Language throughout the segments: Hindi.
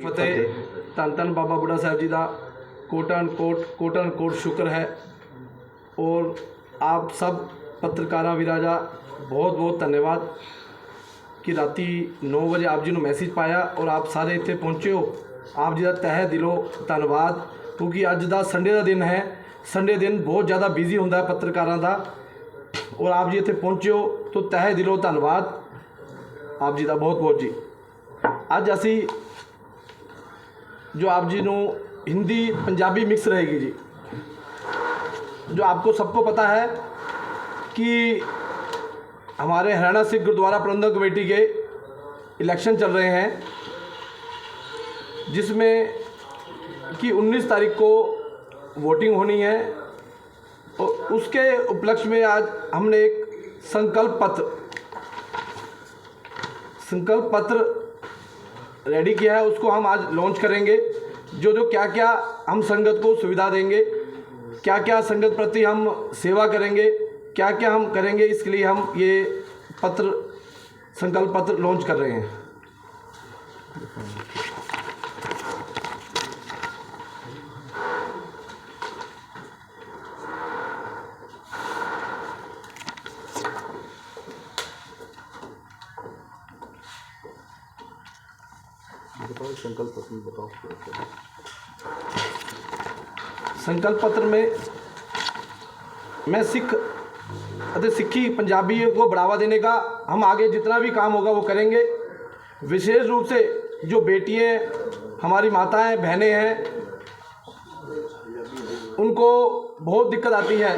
फतेह धन धन बाबा बुढ़ा साहब जी का कोटन कोट शुक्र है। और आप सब पत्रकारा वीराजा बहुत बहुत धन्यवाद कि राती 9 बजे आप जी ने मैसेज पाया और आप सारे इतने पहुँचे हो। आप जी का तह दिलों धन्यवाद, क्योंकि अज का संडे का दिन है। संडे दिन बहुत ज़्यादा बिजी होंगे पत्रकारों का, और आप जी इतने पहुँचे हो तो तह दिलों धन्यवाद आप जी का बहुत बहुत जी। अज असी जो आप जी को हिंदी पंजाबी मिक्स रहेगी जी। जो आपको सबको पता है कि हमारे हरियाणा सिख गुरुद्वारा प्रबंधक कमेटी के इलेक्शन चल रहे हैं, जिसमें कि 19 तारीख को वोटिंग होनी है। और उसके उपलक्ष्य में आज हमने एक संकल्प पत्र रेडी किया है। उसको हम आज लॉन्च करेंगे। जो क्या क्या हम संगत को सुविधा देंगे, क्या क्या संगत प्रति हम सेवा करेंगे, क्या क्या हम करेंगे, इसके लिए हम ये संकल्प पत्र लॉन्च कर रहे हैं। संकल्प पत्र में मैं सिक्खी पंजाबी को बढ़ावा देने का हम आगे जितना भी काम होगा वो करेंगे। विशेष रूप से जो बेटियां हमारी माताएं बहनें हैं, उनको बहुत दिक्कत आती है,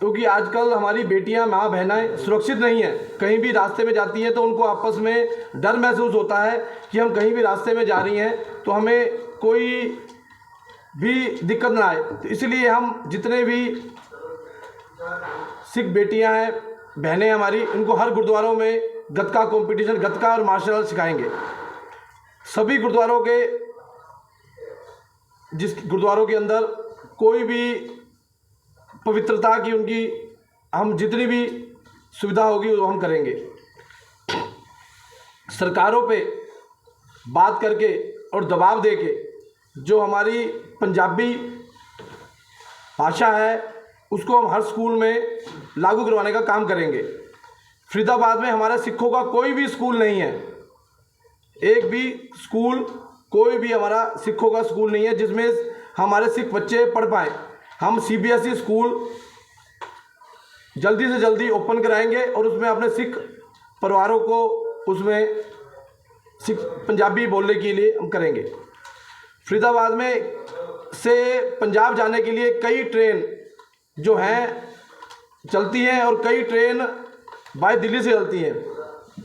क्योंकि आजकल हमारी बेटियां माँ बहनें सुरक्षित नहीं हैं। कहीं भी रास्ते में जाती हैं तो उनको आपस में डर महसूस होता है कि हम कहीं भी रास्ते में जा रही हैं तो हमें कोई भी दिक्कत ना आए। तो इसलिए हम जितने भी सिख बेटियां हैं, बहनें हमारी, इनको हर गुरुद्वारों में गतका कंपटीशन, गतका और मार्शल आर्ट सिखाएंगे। सभी गुरुद्वारों के जिस गुरुद्वारों के अंदर कोई भी पवित्रता की उनकी हम जितनी भी सुविधा होगी वो हम करेंगे। सरकारों पे बात करके और दबाव देके जो हमारी पंजाबी भाषा है उसको हम हर स्कूल में लागू करवाने का काम करेंगे। फरीदाबाद में हमारे सिखों का कोई भी स्कूल नहीं है, एक भी स्कूल, कोई भी हमारा सिखों का स्कूल नहीं है जिसमें हमारे सिख बच्चे पढ़ पाएँ। हम CBSE स्कूल जल्दी से जल्दी ओपन कराएंगे और उसमें अपने सिख परिवारों को उसमें सिख पंजाबी बोलने के लिए हम करेंगे। फरीदाबाद में से पंजाब जाने के लिए कई ट्रेन जो हैं चलती हैं और कई ट्रेन बाय दिल्ली से चलती हैं।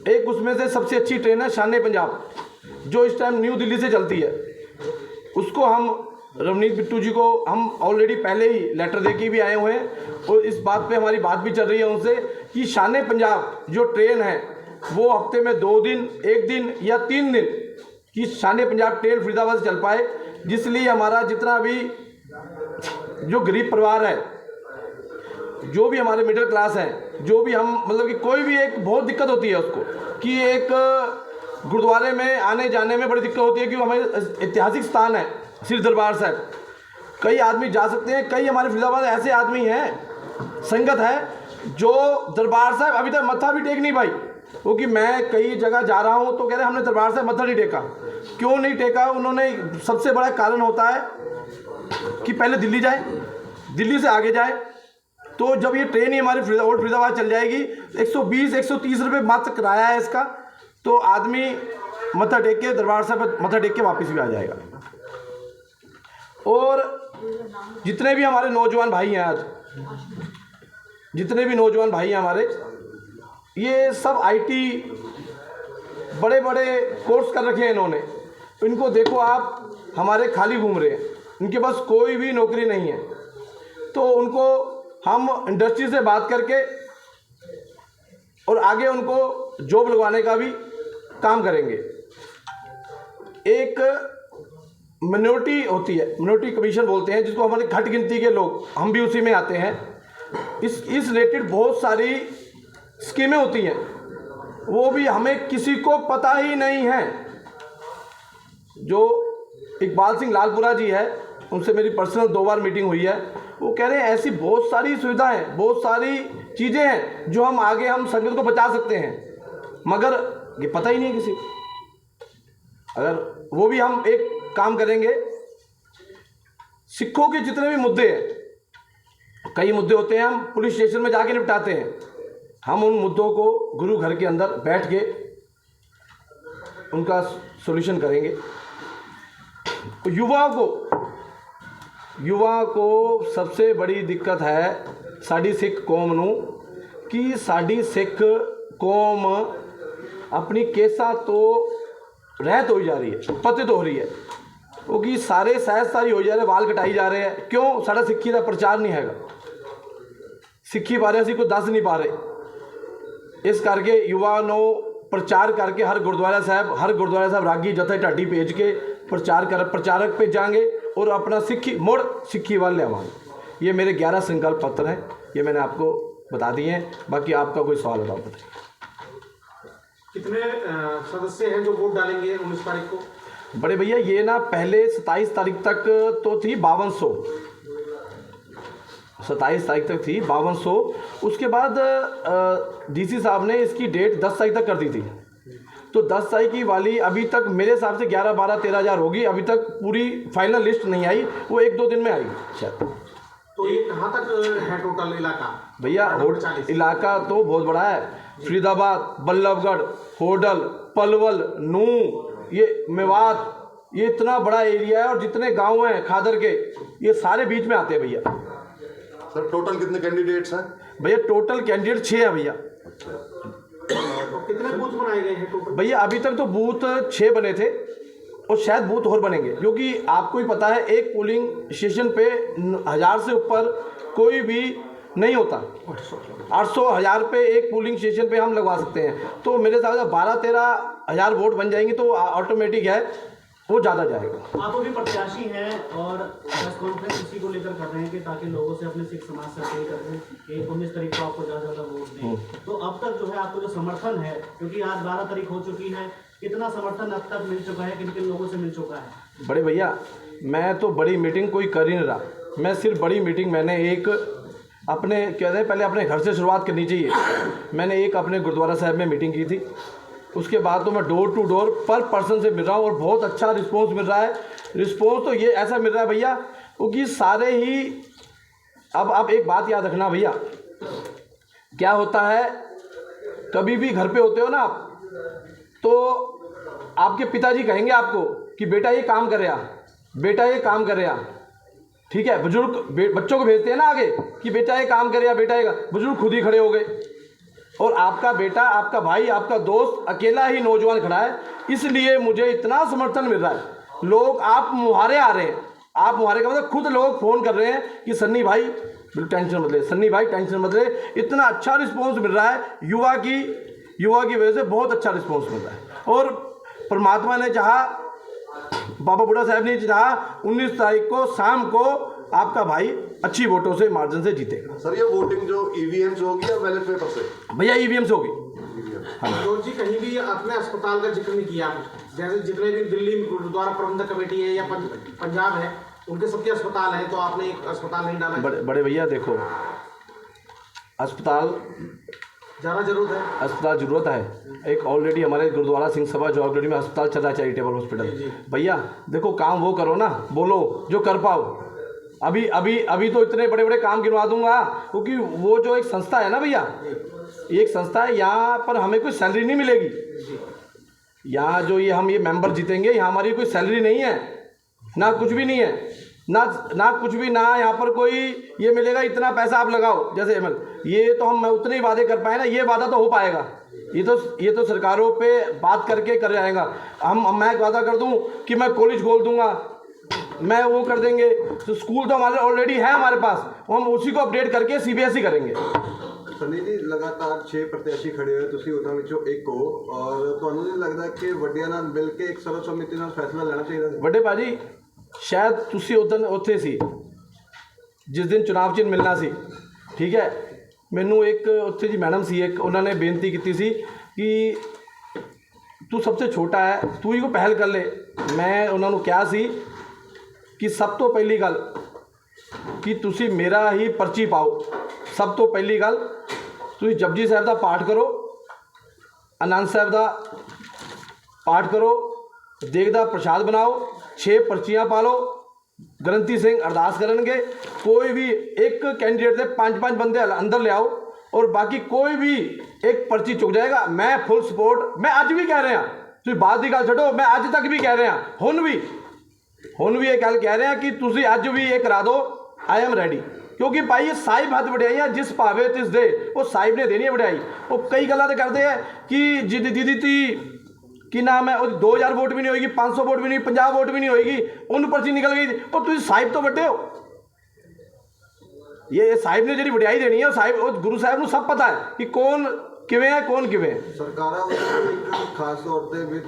एक उसमें से सबसे अच्छी ट्रेन है शान पंजाब, जो इस टाइम न्यू दिल्ली से चलती है। उसको हम रवनीत बिट्टू जी को हम ऑलरेडी पहले ही लेटर दे के भी आए हुए हैं और इस बात पे हमारी बात भी चल रही है उनसे कि शान पंजाब जो ट्रेन है वो हफ्ते में 2 दिन, 1 दिन या 3 दिन की शान पंजाब ट्रेन फरीदाबाद से चल पाए, जिसलिए हमारा जितना भी जो गरीब परिवार है, जो भी हमारे मिडिल क्लास हैं, जो भी हम मतलब कि कोई भी एक बहुत दिक्कत होती है उसको कि एक गुरुद्वारे में आने जाने में बड़ी दिक्कत होती है, क्योंकि हमारे ऐतिहासिक स्थान है श्री दरबार साहब। कई आदमी जा सकते हैं, कई हमारे फरीदाबाद ऐसे आदमी हैं, संगत है जो दरबार साहब अभी तक मत्था भी टेक नहीं पाई, क्योंकि मैं कई जगह जा रहा हूँ तो कह रहे हमने दरबार साहब मत्था नहीं टेका। क्यों नहीं टेका? उन्होंने सबसे बड़ा कारण होता है कि पहले दिल्ली जाए, दिल्ली से आगे जाए। तो जब ये ट्रेन ही हमारी ओल्ड फरीदाबाद चल जाएगी, 120-130 रुपये मात्र किराया है इसका, तो आदमी मत्था टेक के दरबार साहब मत्था टेक के वापस भी आ जाएगा। और जितने भी हमारे नौजवान भाई हैं, आज जितने भी नौजवान भाई हैं हमारे, ये सब IT बड़े बड़े कोर्स कर रखे हैं इन्होंने। इनको देखो आप हमारे खाली घूम रहे हैं, इनके पास कोई भी नौकरी नहीं है। तो उनको हम इंडस्ट्री से बात करके और आगे उनको जॉब लगवाने का भी काम करेंगे। एक मिनोरिटी होती है, मिनोरिटी कमीशन बोलते हैं, जिसको हमारी घट गिनती के लोग, हम भी उसी में आते हैं। इस रिलेटेड बहुत सारी स्कीमें होती हैं, वो भी हमें किसी को पता ही नहीं है। जो इकबाल सिंह लालपुरा जी है, उनसे मेरी पर्सनल 2 बार मीटिंग हुई है। वो कह रहे हैं ऐसी बहुत सारी सुविधाएं, बहुत सारी चीज़ें हैं जो हम आगे हम संगत को बचा सकते हैं, मगर ये पता ही नहीं है किसी को। अगर वो भी हम एक काम करेंगे, सिखों के जितने भी मुद्दे हैं, कई मुद्दे होते हैं हम पुलिस स्टेशन में जाके निपटाते हैं, हम उन मुद्दों को गुरु घर के अंदर बैठ के उनका सॉल्यूशन करेंगे। युवाओं को सबसे बड़ी दिक्कत है साड़ी सिख कौम नू कि साड़ी सिख कौम अपनी केसा तो रहत हो जा रही है, पतित हो रही है, क्योंकि सारे सहज सारी हो जा रहे, वाल कटाई जा रहे हैं। क्यों? साड़ा सिक्खी का प्रचार नहीं हैगा, सिक्खी बारे असी कोई दस नहीं पा रहे। इस करके युवा नो प्रचार करके हर गुरुद्वारा साहब रागी जथे ढाडी भेज के प्रचारक भेजांगे और अपना मुड़ सिक्खी वाल ले आवांगे। ये मेरे 11 संकल्प पत्र हैं, ये मैंने आपको बता दिए हैं। बाकी आपका कोई सवाल बताओ, बताइए। कितने सदस्य हैं जो वोट डालेंगे 19 तारीख को? बड़े भैया ये ना पहले 27 तारीख तक तो थी 5200, 27 तारीख तक थी 5200। उसके बाद डीसी साहब ने इसकी डेट 10 तारीख तक कर दी थी, तो 10 तारीख की वाली अभी तक मेरे हिसाब से 11, 12, 13 हज़ार होगी। अभी तक पूरी फाइनल लिस्ट नहीं आई, वो 1-2 दिन में आएगी शायद। तो ये कहाँ तक है टोटल इलाका? भैया इलाका तो बहुत बड़ा है, फरीदाबाद, बल्लभगढ़, होडल, पलवल, नू, ये मेवात, ये इतना बड़ा एरिया है और जितने गांव हैं खादर के, ये सारे बीच में आते हैं भैया। सर टोटल कितने कैंडिडेट्स हैं? भैया टोटल कैंडिडेट 6 है भैया। तो कितने बूथ बनाए गए हैं टोटल? भैया अभी तक तो बूथ 6 बने थे और शायद बूथ और बनेंगे, क्योंकि आपको ही पता है एक पोलिंग स्टेशन पे 1000 से ऊपर कोई भी नहीं होता। 800-1000 पे एक पोलिंग स्टेशन पे हम लगवा सकते हैं, तो मेरे हिसाब से 12-13 हज़ार वोट बन जाएंगे, तो ऑटोमेटिक है वो ज़्यादा जाएगा। आप अभी प्रत्याशी हैं और प्रेस कॉन्फ्रेंस इसी को लेकर कर रहे हैं कि ताकि लोगों से अपने सिख समाज से अपील कर दें कि 19 तारीख को आपको ज़्यादा वोट दें। तो अब तक जो है आपको जो समर्थन है, क्योंकि आज 12 तारीख हो चुकी है, कितना समर्थन अब तक मिल चुका है, किन किन लोगों से मिल चुका है? बड़े भैया मैं तो बड़ी मीटिंग कोई कर ही नहीं रहा, मैं सिर्फ बड़ी मीटिंग मैंने एक अपने कहते हैं पहले अपने घर से शुरुआत करनी चाहिए। मैंने एक अपने गुरुद्वारा साहब में मीटिंग की थी, उसके बाद तो मैं डोर टू डोर पर पर्सन से मिल रहा हूँ और बहुत अच्छा रिस्पांस मिल रहा है। रिस्पांस तो ये ऐसा मिल रहा है भैया, क्योंकि सारे ही अब आप एक बात याद रखना भैया, क्या होता है कभी भी घर पे होते हो ना आप, तो आपके पिताजी कहेंगे आपको कि बेटा ये काम कर रहा, बेटा ये काम कर रहा, ठीक है। बुजुर्ग बच्चों को भेजते हैं ना आगे कि बेटा ये काम कर रहा, बेटा ये, बुजुर्ग खुद ही खड़े हो गए और आपका बेटा, आपका भाई, आपका दोस्त अकेला ही नौजवान खड़ा है। इसलिए मुझे इतना समर्थन मिल रहा है। लोग आप मुहारे आ रहे हैं, आप मुहारे का मतलब खुद लोग फ़ोन कर रहे हैं कि सन्नी भाई बिल्कुल टेंशन मत ले, सन्नी भाई टेंशन मत ले। इतना अच्छा रिस्पॉन्स मिल रहा है युवा की वजह से, बहुत अच्छा रिस्पॉन्स मिल रहा है। और परमात्मा ने चाहा, बाबा बुढ़ा साहब ने चाहा 19 तारीख को शाम को आपका भाई अच्छी वोटों से मार्जिन से जीतेगा। सर ये वोटिंग जो ईवीएम से होगी या बैलेट पेपर से? भैया ईवीएम से होगी। जोर जी कहीं भी अपने अस्पताल का जिक्र नहीं किया, जैसे जितने भी दिल्ली गुरुद्वारा प्रबंधक कमेटी है या पंजाब है, उनके सबके अस्पताल हैं, तो आपने एक अस्पताल नहीं डाला? बड़े भैया देखो, अस्पताल ज़्यादा जरूरत है, अस्पताल ज़रूरत है। एक ऑलरेडी हमारे गुरुद्वारा सिंह सभा जौलगढ़ी में अस्पताल चल रहा है, चैरिटेबल हॉस्पिटल। भैया देखो काम वो करो ना, बोलो जो कर पाओ। अभी तो इतने बड़े बड़े काम गिनवा दूंगा, क्योंकि वो जो एक संस्था है ना भैया, एक संस्था है, यहाँ पर हमें कोई सैलरी नहीं मिलेगी। यहाँ जो ये मेंबर जीतेंगे, यहाँ हमारी कोई सैलरी नहीं है, ना कुछ भी नहीं है, ना कुछ भी, ना यहाँ पर कोई ये मिलेगा इतना पैसा आप लगाओ जैसे एमएल, ये तो हम उतने ही वादे कर पाए ना, ये वादा तो हो पाएगा, ये तो सरकारों पे बात करके कर जाएगा। मैं एक वादा कर दूं कि मैं कॉलेज खोल दूंगा, मैं वो कर देंगे, तो स्कूल तो हमारे ऑलरेडी है हमारे पास, हम उसी को अपडेट करके सीबीएसई करेंगे। सनी जी लगातार 6 प्रत्याशी खड़े हुए, तुसी उन्हां विचों एक हो, और ਤੁਹਾਨੂੰ नहीं लगता कि ਵੱਡਿਆਂ ਨਾਲ मिल के एक सर्वसम्मति ਨਾਲ फैसला लेना चाहिए? ਵੱਡੇ ਭਾਜੀ शायद ਤੁਸੀਂ ਉਦੋਂ ਉੱਥੇ ਸੀ ਜਿਸ ਦਿਨ ਚੁਣਾਵ ਚਿੰਨ੍ਹ ਮਿਲਣਾ ਸੀ, ਠੀਕ ਹੈ। ਮੈਨੂੰ ਇੱਕ ਉੱਥੇ ਜੀ ਮੈਡਮ ਸੀ, ਇੱਕ ਉਹਨਾਂ ਨੇ ਬੇਨਤੀ ਕੀਤੀ ਸੀ ਕਿ ਤੂੰ ਸਭ ਤੋਂ ਛੋਟਾ ਹੈ, ਤੂੰ ਹੀ ਕੋ ਪਹਿਲ ਕਰ ਲੈ। ਮੈਂ ਉਹਨਾਂ ਨੂੰ ਕਿਹਾ ਸੀ ਕਿ ਸਭ ਤੋਂ ਪਹਿਲੀ ਗੱਲ ਕਿ ਤੁਸੀਂ ਮੇਰਾ ਹੀ ਪਰਚੀ ਪਾਓ। ਸਭ ਤੋਂ ਪਹਿਲੀ ਗੱਲ ਤੁਸੀਂ ਜਪਜੀ ਸਾਹਿਬ ਦਾ ਪਾਠ ਕਰੋ, ਆਨੰਦ ਸਾਹਿਬ ਦਾ ਪਾਠ ਕਰੋ, ਦੇਗ ਦਾ ਪ੍ਰਸ਼ਾਦ ਬਣਾਓ, 6 ਪਰਚੀਆਂ ਪਾ ਲਓ। ਗ੍ਰੰਥੀ ਸਿੰਘ ਅਰਦਾਸ ਕਰਨਗੇ। ਕੋਈ ਵੀ ਇੱਕ ਕੈਂਡੀਡੇਟ ਦੇ 5-5 ਬੰਦੇ ਅੰਦਰ ਲਿਆਓ ਔਰ ਬਾਕੀ ਕੋਈ ਵੀ ਇੱਕ ਪਰਚੀ ਚੁੱਕ ਜਾਏਗਾ। ਮੈਂ ਫੁੱਲ ਸਪੋਰਟ, ਮੈਂ ਅੱਜ ਵੀ ਕਹਿ ਰਿਹਾ, ਤੁਸੀਂ ਬਾਅਦ ਦੀ ਗੱਲ ਛੱਡੋ, ਮੈਂ ਅੱਜ ਤੱਕ ਵੀ ਕਹਿ ਰਿਹਾ, ਹੁਣ ਵੀ ਇਹ ਗੱਲ ਕਹਿ ਰਿਹਾ ਕਿ ਤੁਸੀਂ ਅੱਜ ਵੀ ਇਹ ਕਰਾ ਦਿਓ। ਆਈ ਐਮ ਰੈਡੀ, ਕਿਉਂਕਿ ਭਾਈ ਇਹ ਸਾਹਿਬ ਹੱਥ ਵਡਿਆਈਆਂ ਜਿਸ ਭਾਵੇ ਤਿਸ ਦੇ, ਉਹ ਸਾਹਿਬ ਨੇ ਦੇਣੀ ਹੈ ਵਡਿਆਈ। ਉਹ ਕਈ ਗੱਲਾਂ ਤਾਂ ਕਰਦੇ ਹੈ ਕਿ ਜਿਹਦੀ ਤੀ ਕੀ ਨਾਮ ਹੈ ਉਹਦੀ 2000 ਵੋਟ ਵੀ ਨਹੀਂ ਹੋਏਗੀ, 500 ਵੋਟ ਵੀ ਨਹੀਂ, 50 ਵੋਟ ਵੀ ਨਹੀਂ ਹੋਏਗੀ, ਉਹਨੂੰ ਪਰਚੀ ਨਿਕਲ ਗਈ। ਉਹ ਤੁਸੀਂ ਸਾਹਿਬ ਤੋਂ ਵੱਡੇ ਹੋ। ਇਹ ਸਾਹਿਬ ਨੇ ਜਿਹੜੀ ਵਡਿਆਈ ਦੇਣੀ ਹੈ, ਉਹ ਸਾਹਿਬ, ਉਹ ਗੁਰੂ ਸਾਹਿਬ ਨੂੰ ਸਭ ਪਤਾ ਹੈ ਕਿ ਕੌਣ ਕਿਵੇਂ ਹੈ, ਕੌਣ ਕਿਵੇਂ ਹੈ। ਸਰਕਾਰਾਂ ਵੱਲੋਂ ਇੱਕ ਖਾਸ ਤੌਰ ਤੇ ਵਿੱਚ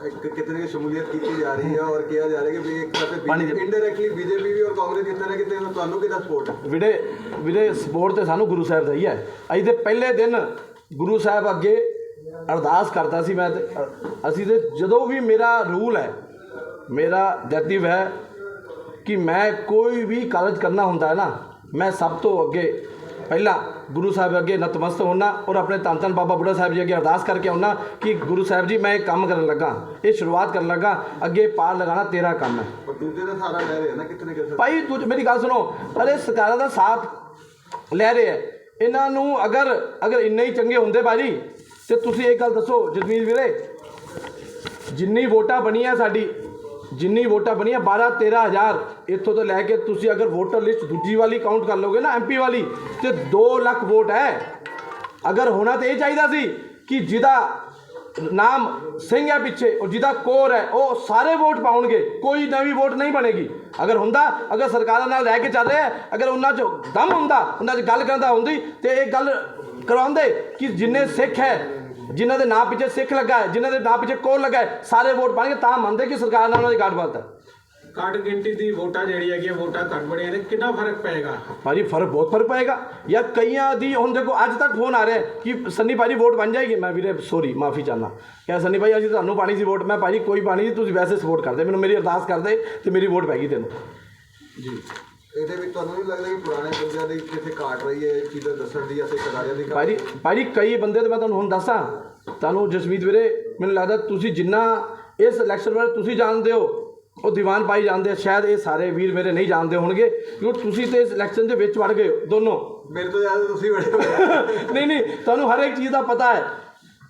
ਇੱਕ ਕਿਤੇ ਨਾ ਸ਼ਮੂਲੀਅਤ ਕੀਤੀ ਜਾ ਰਹੀ ਹੈ ਔਰ ਕਿਹਾ ਜਾ ਰਿਹਾ ਕਿ ਵੀ ਇੱਕ ਪਾਸੇ ਇਨਡਾਇਰੈਕਟਲੀ ਬੀਜੇਪੀ ਵੀ ਔਰ ਕਾਂਗਰਸ ਕਿਤੇ ਨਾ ਕਿਤੇ ਤੁਹਾਨੂੰ ਕਿਹਦਾ ਸਪੋਰਟ ਹੈ? ਵੀਰੇ ਸਪੋਰਟ ਤੇ ਸਾਨੂੰ ਗੁਰੂ ਸਾਹਿਬ ਦਾ ਹੀ ਹੈ। ਅੱਜ ਦੇ ਪਹਿਲੇ ਦਿਨ ਗੁਰੂ ਸਾਹਿਬ ਅੱਗੇ ਅਰਦਾਸ ਕਰਦਾ ਸੀ ਮੈਂ, ਤੇ ਅਸੀਂ ਤੇ ਜਦੋਂ ਵੀ ਮੇਰਾ ਰੂਲ ਹੈ, ਮੇਰਾ ਜੈਤਿਵ ਹੈ ਕਿ ਮੈਂ ਕੋਈ ਵੀ ਕਾਰਜ ਕਰਨਾ ਹੁੰਦਾ ਹੈ ਨਾ, ਮੈਂ ਸਭ ਤੋਂ ਅੱਗੇ ਪਹਿਲਾਂ ਗੁਰੂ ਸਾਹਿਬ ਅੱਗੇ ਨਤਮਸਤ ਹੋਣਾ ਔਰ ਆਪਣੇ ਧੰਨ ਧੰਨ ਬਾਬਾ ਬੁੱਢਾ ਸਾਹਿਬ ਜੀ ਅੱਗੇ ਅਰਦਾਸ ਕਰਕੇ ਆਉਣਾ ਕਿ ਗੁਰੂ ਸਾਹਿਬ ਜੀ ਮੈਂ ਇਹ ਕੰਮ ਕਰਨ ਲੱਗਾ, ਇਹ ਸ਼ੁਰੂਆਤ ਕਰਨ ਲੱਗਾ, ਅੱਗੇ ਪਾਰ ਲਗਾਉਣਾ ਤੇਰਾ ਕੰਮ ਹੈ। ਪਰ ਦੂਜੇ ਦਾ ਸਹਾਰਾ ਲੈ ਰਹੇ ਨਾ ਕਿਤੇ ਨਾ ਕਿਤੇ ਭਾਈ ਮੇਰੀ ਗੱਲ ਸੁਣੋ, ਅਰੇ ਸਰਕਾਰਾਂ ਦਾ ਸਾਥ ਲੈ ਰਹੇ ਹੈ। ਇਹਨਾਂ ਨੂੰ ਅਗਰ ਇੰਨੇ ਹੀ ਚੰਗੇ ਹੁੰਦੇ ਭਾਜੀ ਤੇ ਤੁਸੀਂ ਇੱਕ ਗੱਲ ਦੱਸੋ ਜਸਮੀਤ ਵੀਰੇ, ਜਿੰਨੀ ਵੋਟਾਂ ਬਣੀਆਂ ਸਾਡੀ, ਜਿੰਨੀ ਵੋਟਾਂ ਬਣੀਆਂ 12-13 ਹਜ਼ਾਰ, ਇੱਥੋਂ ਤੋਂ ਲੈ ਕੇ ਤੁਸੀਂ ਅਗਰ ਵੋਟਰ ਲਿਸਟ ਦੂਜੀ ਵਾਲੀ ਕਾਊਂਟ ਕਰ ਲਓਗੇ ਨਾ MP ਵਾਲੀ, ਤੇ 2 ਲੱਖ ਵੋਟ ਹੈ। ਅਗਰ ਹੋਣਾ ਤਾਂ ਇਹ ਚਾਹੀਦਾ ਸੀ ਕਿ ਜਿਹਦਾ ਨਾਮ ਸਿੰਘ ਹੈ ਪਿੱਛੇ ਔਰ ਜਿਹਦਾ ਕੋਰ ਹੈ ਉਹ ਸਾਰੇ ਵੋਟ ਪਾਉਣਗੇ, ਕੋਈ ਨਵੀਂ ਵੋਟ ਨਹੀਂ ਬਣੇਗੀ। ਅਗਰ ਸਰਕਾਰਾਂ ਨਾਲ ਰਹਿ ਕੇ ਚੱਲ ਰਿਹਾ, ਅਗਰ ਉਹਨਾਂ 'ਚ ਦਮ ਹੁੰਦਾ, ਉਹਨਾਂ 'ਚ ਗੱਲ ਕਰਨ ਦਾ ਹੁੰਦੀ ਤੇ ਇਹ ਗੱਲ ਕਰਵਾਉਂਦੇ ਕਿ ਜਿੰਨੇ ਸਿੱਖ ਹੈ, ਜਿਨ੍ਹਾਂ ਦੇ ਨਾਂ ਪਿੱਛੇ ਸਿੱਖ ਲੱਗਾ ਹੈ, ਜਿਨ੍ਹਾਂ ਦੇ ਨਾਂ ਪਿੱਛੇ ਕੋਰ ਲੱਗਾ ਹੈ, ਸਾਰੇ ਵੋਟ ਪਾਣਗੇ, ਤਾਂ ਮੰਨਦੇ ਕਿ ਸਰਕਾਰ ਨਾਲ ਉਹਨਾਂ ਦੀ ਗੱਲਬਾਤ ਹੈ। ਘੱਟ ਗਿਣਤੀ ਦੀ ਵੋਟਾਂ ਜਿਹੜੀ ਹੈਗੀਆਂ, ਵੋਟਾਂ ਘੱਟ ਬੜੀਆਂ ਨੇ, ਕਿੰਨਾ ਫਰਕ ਪਏਗਾ? ਭਾਜੀ ਬਹੁਤ ਫਰਕ ਪਏਗਾ ਯਾਰ। ਕਈਆਂ ਦੀ ਹੁਣ ਦੇਖੋ ਅੱਜ ਤੱਕ ਫੋਨ ਆ ਰਿਹਾ ਕਿ ਸੰਨੀ ਭਾਜੀ ਵੋਟ ਬਣ ਜਾਏਗੀ। ਮੈਂ ਵੀਰੇ ਸੌਰੀ ਮਾਫੀ ਚਾਹੁੰਦਾ, ਕਿਹਾ ਸੰਨੀ ਭਾਈ ਅਸੀਂ ਤੁਹਾਨੂੰ ਪਾਣੀ ਸੀ ਵੋਟ। ਮੈਂ ਭਾਜੀ ਕੋਈ ਪਾਣੀ ਨਹੀਂ, ਤੁਸੀਂ ਵੈਸੇ ਸਪੋਰਟ ਕਰਦੇ, ਮੈਨੂੰ ਮੇਰੀ ਅਰਦਾਸ ਕਰਦੇ ਤੇ ਮੇਰੀ ਵੋਟ ਪੈ ਗਈ ਤੈਨੂੰ ਜੀ। ਇਹਦੇ ਵਿੱਚ ਤੁਹਾਨੂੰ ਨਹੀਂ ਲੱਗਦਾ ਕਿ ਪੁਰਾਣੇ ਬੰਦਿਆਂ ਦੀ ਕਿਤੇ ਘਾਟ ਰਹੀ ਹੈ ਚੀਜ਼ਾਂ ਦੱਸਣ ਦੀ ਅਤੇ ਕਰਾਰਿਆਂ ਦੀ? ਭਾਜੀ ਕਈ ਬੰਦੇ ਤਾਂ ਮੈਂ ਤੁਹਾਨੂੰ ਹੁਣ ਦੱਸਾਂ ਤੁਹਾਨੂੰ ਜਸਮੀਤ ਵੀਰੇ, ਮੈਨੂੰ ਲੱਗਦਾ ਤੁਸੀਂ ਜਿੰਨਾ ਇਸ ਇਲੈਕਸ਼ਨ ਬਾਰੇ ਤੁਸੀਂ ਜਾਣਦੇ ਹੋ ਉਹ ਦੀਵਾਨ ਭਾਈ ਜਾਣਦੇ ਆ, ਸ਼ਾਇਦ ਇਹ ਸਾਰੇ ਵੀਰ ਮੇਰੇ ਨਹੀਂ ਜਾਣਦੇ ਹੋਣਗੇ ਕਿਉਂਕਿ ਤੁਸੀਂ ਤੇ ਇਸ ਇਲੈਕਸ਼ਨ ਦੇ ਵਿੱਚ ਵੜ ਗਏ ਹੋ ਦੋਨੋਂ। ਮੇਰੇ ਤੋਂ ਜ਼ਿਆਦਾ ਤੁਸੀਂ ਵੜੇ ਹੋਏ ਨਹੀਂ ਤੁਹਾਨੂੰ ਹਰ ਇੱਕ ਚੀਜ਼ ਦਾ ਪਤਾ ਹੈ।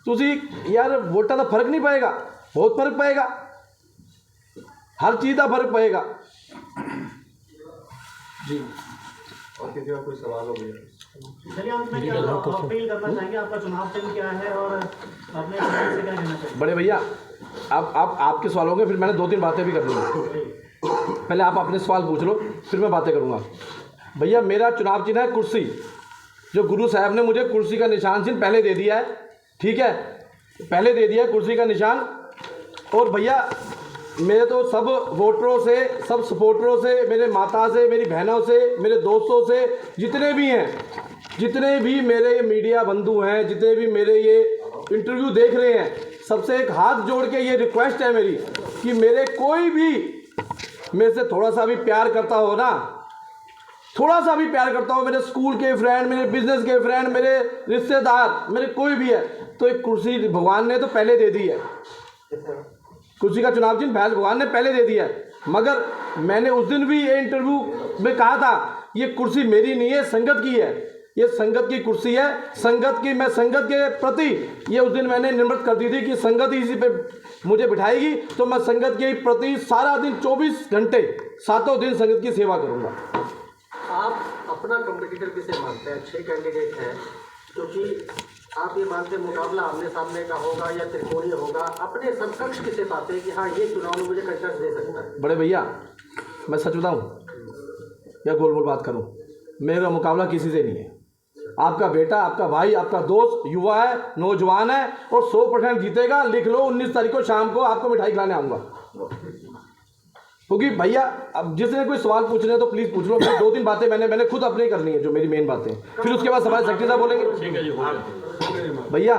ਤੁਸੀਂ ਯਾਰ ਵੋਟਾਂ ਦਾ ਫਰਕ ਨਹੀਂ ਪਏਗਾ, ਬਹੁਤ ਫਰਕ ਪਏਗਾ, हर चीज़ का फर्क पड़ेगा जी। और किसी का कोई सवाल हो गया? चलिए अंत में क्या अपील करना चाहेंगे, आपका चुनाव चिन्ह क्या है और अपने से क्या कहना चाहिए? बड़े भैया आप आपके सवाल होंगे, फिर मैंने 2-3 बातें भी कर ली। पहले आप अपने सवाल पूछ लो, फिर मैं बातें करूँगा। भैया मेरा चुनाव चिन्ह है कुर्सी, जो गुरु साहब ने मुझे कुर्सी का निशान चिन्ह पहले दे दिया है, ठीक है, पहले दे दिया है कुर्सी का निशान। और भैया मेरे तो सब वोटरों से, सब सपोर्टरों से, मेरे माता से, मेरी बहनों से, मेरे दोस्तों से, जितने भी हैं, जितने भी मेरे मीडिया बंधु हैं, जितने भी मेरे ये इंटरव्यू देख रहे हैं, सबसे एक हाथ जोड़ के ये रिक्वेस्ट है मेरी कि मेरे कोई भी मेरे से थोड़ा सा भी प्यार करता हो ना, थोड़ा सा भी प्यार करता हो, मेरे स्कूल के फ्रेंड, मेरे बिजनेस के फ्रेंड, मेरे रिश्तेदार, मेरे कोई भी है, तो एक कुर्सी भगवान ने तो पहले दे दी है, कुर्सी का चुनाव चिन्ह भगवान ने पहले दे दिया है। मगर मैंने उस दिन भी ये इंटरव्यू में कहा था ये कुर्सी मेरी नहीं है, संगत की है, ये संगत की कुर्सी है, संगत की, मैं संगत के प्रति ये उस दिन मैंने निमृत कर दी थी कि संगत ही इसी पे मुझे बिठाएगी, तो मैं संगत के प्रति सारा दिन 24 घंटे 7 दिन संगत की सेवा करूँगा। आप अपना कंपटीटर किसे मानते हैं? 6 कैंडिडेट हैं, क्योंकि आप ये मानते हैं मुकाबला आमने सामने का होगा या त्रिकोणीय होगा, अपने समकक्ष किसे पाते हैं कि हाँ ये चुनाव में मुझे कंटेस्ट दे सकता है? बड़े भैया मैं सच बताऊँ या गोल गोल बात करूँ, मेरा मुकाबला किसी से नहीं है। आपका बेटा, आपका भाई, आपका दोस्त युवा है, नौजवान है और 100% जीतेगा। लिख लो 19 तारीख को शाम को आपको मिठाई खिलाने आऊँगा, क्योंकि भैया अब जिसने कोई सवाल पूछने हैं तो प्लीज़ पूछ लो। फिर 2-3 बातें मैंने खुद अपनी करनी है, जो मेरी मेन बातें, फिर उसके बाद हमारे सेक्रेटरी साहब बोलेंगे। भैया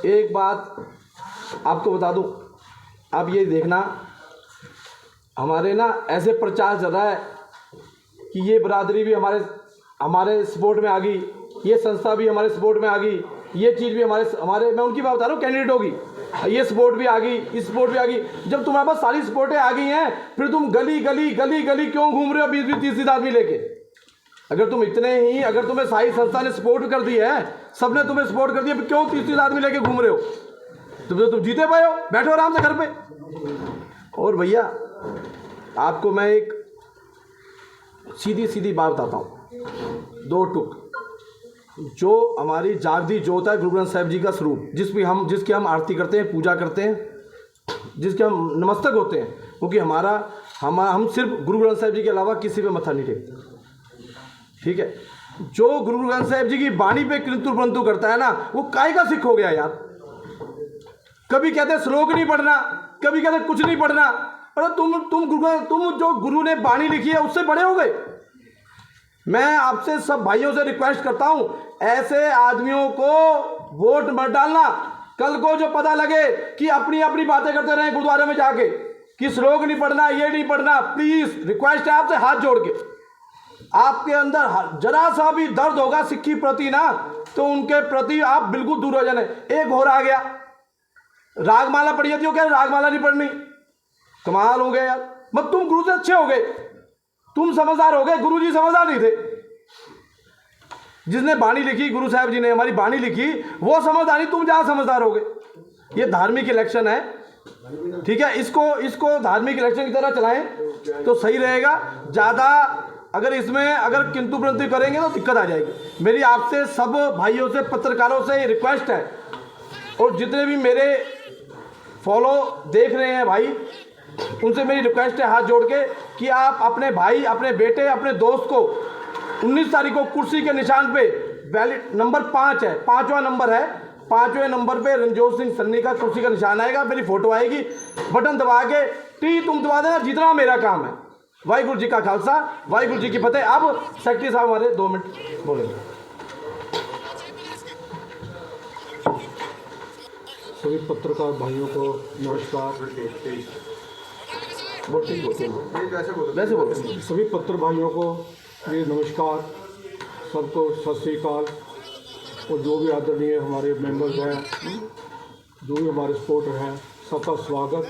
एक बात आपको बता दूं, आप ये देखना, हमारे ना ऐसे प्रचार चल रहा है कि ये बरादरी भी हमारे सपोर्ट में आ गई, ये संस्था भी हमारे सपोर्ट में आ गई, ये चीज़ भी हमारे मैं उनकी बात बता रहा हूँ, कैंडिडेटों की, ये सपोर्ट भी आ गई, इस सपोर्ट भी आ गई। जब तुम्हारे पास सारी सपोर्टें आ गई हैं, फिर तुम गली गली गली गली क्यों घूम रहे हो 20-30 आदमी लेके? अगर तुम्हें सारी संस्था ने सपोर्ट कर दी है, सबने तुम्हें सपोर्ट कर दिया, फिर क्यों 30 आदमी लेके घूम रहे हो? तुम जीते पाए हो, बैठो आराम से घर पे। और भैया आपको मैं एक सीधी बात बताता हूँ, 2 टुक। जो हमारी जागती ज्योत है गुरु ग्रंथ साहिब जी का स्वरूप, जिसकी हम आरती करते हैं, पूजा करते हैं, जिसके हम नमस्तक होते हैं, क्योंकि हम सिर्फ गुरु ग्रंथ साहिब जी के अलावा किसी पे मत्था नहीं टेकते, ठीक है। जो गुरु ग्रंथ साहिब जी की वाणी पे किंतु परंतु करता है ना, वो काय का सिख हो गया यार। कभी कहते श्लोक नहीं पढ़ना, कभी कहते कुछ नहीं पढ़ना, अरे तुम जो गुरु ने वाणी लिखी है उससे बड़े हो गए। मैं आपसे सब भाइयों से रिक्वेस्ट करता हूं, ऐसे आदमियों को वोट मत डालना। कल को जो पता लगे कि अपनी बातें करते रहे गुरुद्वारे में जाके कि श्लोक नहीं पढ़ना, ये नहीं पढ़ना, प्लीज रिक्वेस्ट है आपसे हाथ जोड़ के, आपके अंदर जरा सा भी दर्द होगा सिक्खी प्रति ना, तो उनके प्रति आप बिल्कुल दूर हो जाने। एक घोर आ गया, रागमाला पढ़ी जाती हो, क्या रागमाला नहीं पढ़नी? कमाल हो गया यार। मत तुम गुरु से अच्छे हो गए, तुम समझदार हो गए, गुरु जी समझदार नहीं थे। जिसने बाणी लिखी, गुरु साहब जी ने हमारी बाणी लिखी, वो समझदार नहीं, तुम जहां समझदार हो गए। ये धार्मिक इलेक्शन है, ठीक है, इसको धार्मिक इलेक्शन की तरह चलाएं तो सही रहेगा। ज़्यादा अगर किंतु परंतु करेंगे तो दिक्कत आ जाएगी। मेरी आपसे सब भाइयों से, पत्रकारों से रिक्वेस्ट है, और जितने भी मेरे फॉलो देख रहे हैं भाई, उनसे मेरी रिक्वेस्ट है हाथ जोड़ के कि आप अपने भाई, अपने बेटे, अपने दोस्त को 19 तारीख को कुर्सी के निशान पे, बैलेट नंबर 5 है, 5वां नंबर है, 5वें नंबर पे रणजोत सिंह सन्नी का कुर्सी का निशान आएगा, मेरी फोटो आएगी, बटन दबा के टी तुम दबा देना, जितना मेरा काम है। वाहिगुरु जी का खालसा, वाहिगुरु जी की फतेह। अब सेक्रेटरी साहब हमारे 2 मिनट बोलेंगे। सभी पत्रकार भाइयों को नमस्कार। वैसे बोलो। सभी पत्र भाइयों को मेरी नमस्कार, सबको सत श्री अकाल। और जो भी आदरणीय हमारे मेंबर्स हैं, जो भी हमारे सपोर्टर हैं, सबका स्वागत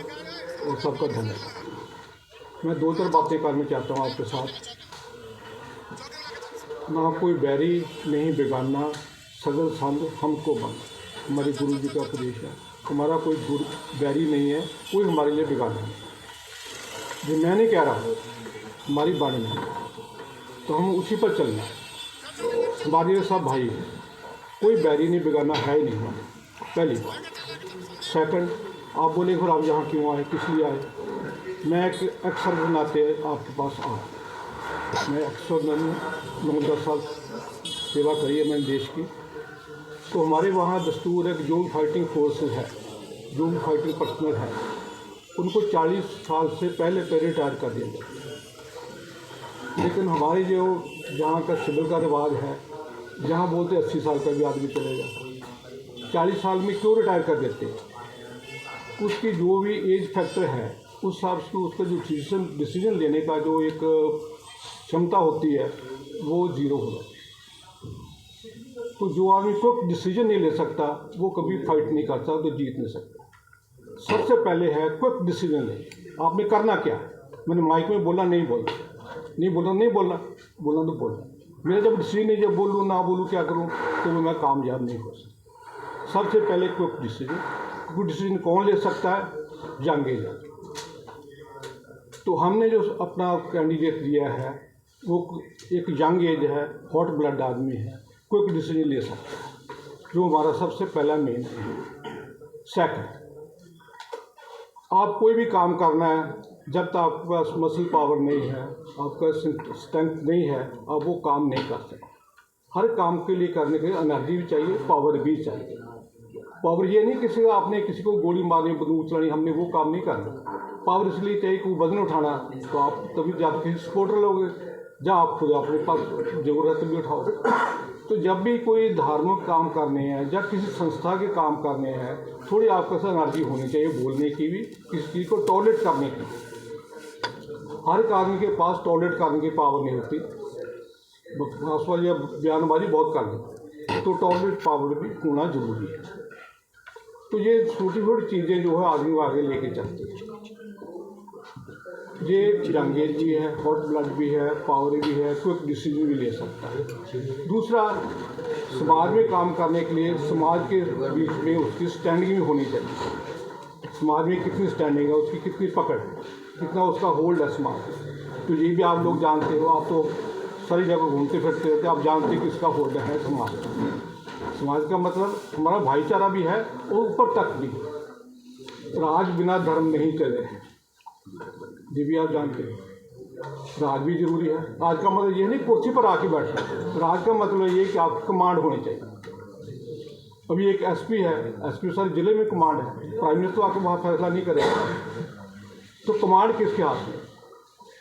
और सबका धन्यवाद। मैं 2-3 बातें करना चाहता हूँ आपके साथ। ना कोई बैरी नहीं बेगाना, सगल संग हमको बन, हमारे गुरु जी का उपदेश है। हमारा कोई बैरी नहीं है, कोई हमारे लिए बेगाना नहीं। जो मैं नहीं कह रहा हूँ, हमारी बाणी में, तो हम उसी पर चलना है। हमारे सब भाई हैं, कोई बैरी नहीं बेगाना है ही नहीं हमारे, पहली बात। सेकंड, आप बोले फिर आप यहाँ क्यों आए, किस लिए आए? मैं एक अक्सर बनाते आपके पास आया। मैं अक्सर 9-10 साल सेवा करी है मैंने देश की। तो हमारे वहाँ दस्तूर है कि जो फाइटिंग फोर्सेस है, जो फाइटिंग पर्सनल है, उनको 40 साल से पहले रिटायर कर दिया जाए। लेकिन हमारे जो जहाँ का सिविल का रिवाज है, जहाँ बोलते 80 साल का भी आदमी चलेगा, 40 साल में क्यों रिटायर कर देते हैं? उसकी जो भी एज फैक्टर है, उस हिसाब से उसका जो डिसीजन लेने का जो एक क्षमता होती है, वो 0 हो जाती है। तो जो आदमी क्विक डिसीजन नहीं ले सकता, वो कभी फाइट नहीं करता, तो जीत नहीं सकता। सबसे पहले है क्विक डिसीजन ले। आपने करना क्या है? मैंने माइक में बोला, नहीं बोलना, बोलना तो बोलना। मेरा जब डिसीजन नहीं, जब बोलूँ ना बोलूँ क्या करूँ, तो मैं कामयाब नहीं हो सकता। सबसे पहले क्विक डिसीजन कौन ले सकता है? Young age. तो हमने जो अपना कैंडिडेट दिया है, वो एक यंग एज है, हॉट ब्लड आदमी है, क्विक डिसीजन ले सकता है, जो हमारा सबसे पहला मेन है। सेकंड, आप कोई भी काम करना है, जब तक आपके पास मसल पावर नहीं है, आपका स्ट्रेंथ नहीं है, आप वो काम नहीं कर सकते। हर काम के लिए करने के लिए एनर्जी भी चाहिए, पावर भी चाहिए। पावर ये नहीं आपने किसी को गोली मारनी, बंदूक चलानी, हमने वो काम नहीं करना। पावर इसलिए चाहिए कि वजन उठाना, तो आप तभी जाकर सपोर्टर लोगे, जहाँ आप खुद अपने पास जरूरत भी उठाओ। तो जब भी कोई धार्मिक काम करने हैं या किसी संस्था के काम करने हैं, थोड़ी आपके पास एनर्जी होनी चाहिए बोलने की भी, किसी चीज़ को टॉलरेट करने की। हर एक आदमी के पास टॉलरेट करने की पावर नहीं होती, खास वाली या बयानबाजी बहुत कर ली, तो टॉलरेट पावर भी होना जरूरी है। तो ये छोटी छोटी चीज़ें जो है आदमी को आगे लेके चलती हैं। ये जंगेज भी है, हॉट ब्लड भी है, पावर भी है, क्विक डिसीजन भी ले सकता है। दूसरा, समाज में काम करने के लिए समाज के बीच में उसकी स्टैंडिंग भी होनी चाहिए। समाज में कितनी स्टैंडिंग है, उसकी कितनी पकड़ है, कितना उसका होल्ड है समाज। तो ये भी आप लोग जानते हो, आप तो सारी जगह घूमते फिरते रहते, आप जानते हो कि इसका होल्ड है समाज। समाज का मतलब हमारा भाईचारा भी है और ऊपर तक भी। राज बिना धर्म नहीं चले, ये भी आप जानते हैं। राज भी जरूरी है। राज का मतलब ये नहीं कुर्सी पर आके बैठना, राज का मतलब ये कि आपकी कमांड होनी चाहिए। अभी एक एसपी है, एसपी सारे जिले में कमांड है, प्राइम मिनिस्टर आके वहाँ फैसला नहीं करेगा, तो कमांड किसके हाथ में?